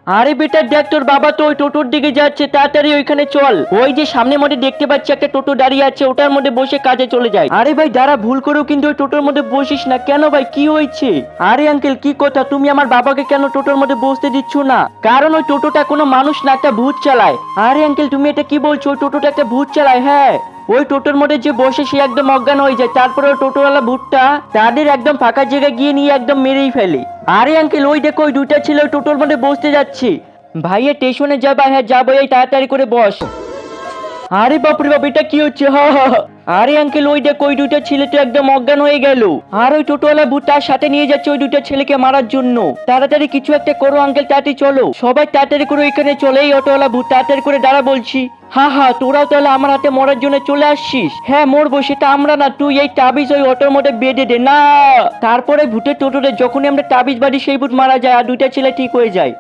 আরে বেটা দেখ, তোর বাবা তো ওই টোটোর দিকে যাচ্ছে, তাড়াতাড়ি ওইখানে চল। ওই যে সামনের মধ্যে দেখতে পাচ্ছি একটা টোটো দাঁড়িয়ে আছে, ওটার মধ্যে বসে কাজে চলে যায়। আরে ভাই দাঁড়া, ভুল করেও কিন্তু ওই টোটোর মধ্যে বসিস না। কেন ভাই, কি হয়েছে? আরে আঙ্কেল কি কথা, তুমি আমার বাবাকে কেন টোটোর মধ্যে বসতে দিচ্ছ না? কারণ ওই টোটোটা কোনো মানুষ না, একটা ভূত চালায়। আরে আঙ্কেল তুমি এটা কি বলছো? ওই টোটোটা একটা ভূত চালায়? হ্যাঁ, ওই টোটোর মধ্যে যে বসে সে একদম অজ্ঞান হয়ে যায়, তারপরে ওই টোটোওয়ালা ভূতটা তাদের একদম ফাঁকা জায়গায় গিয়ে নিয়ে একদম মেরেই ফেলে। আরে আঙ্কেল ওই দেখো, ওই দুইটা ছেলে ওই টোটোর মধ্যে বসতে যাচ্ছে। ভাইয়া স্টেশনে যাবা? হ্যাঁ যাবো, এই তাড়াতাড়ি করে বস। আরে বাপরে বাপ, এটা কি হচ্ছে? হা হা হা। আরে আঙ্কেল ওই দেখ, ওই দুইটা ছেলে তো একদম অজ্ঞান হয়ে গেল। আর ওই টোটোওয়ালা ভূত তার সাথে নিয়ে যাচ্ছে ওই দুইটা ছেলেকে মারার জন্য। তাড়াতাড়ি কিছু একটা করো আঙ্কেল, তাড়াতাড়ি চলো সবাই, তাড়াতাড়ি করে এখানে চলে। এই অটোওয়ালা ভূত তাড়াতাড়ি করে দাঁড়া বলছি। হা হা, তোরাও তাহলে আমার হাতে মরার জন্য চলে আসছিস? হ্যাঁ মরবো, সেটা আমরা না, তুই এই তাবিজ ওই অটোর মধ্যে বেঁধে দে না। তারপরে ভূতের টোটোতে যখনই আমরা তাবিজ বাঁধি সেই ভূত মারা যায় আর দুইটা ছেলে ঠিক হয়ে যায়।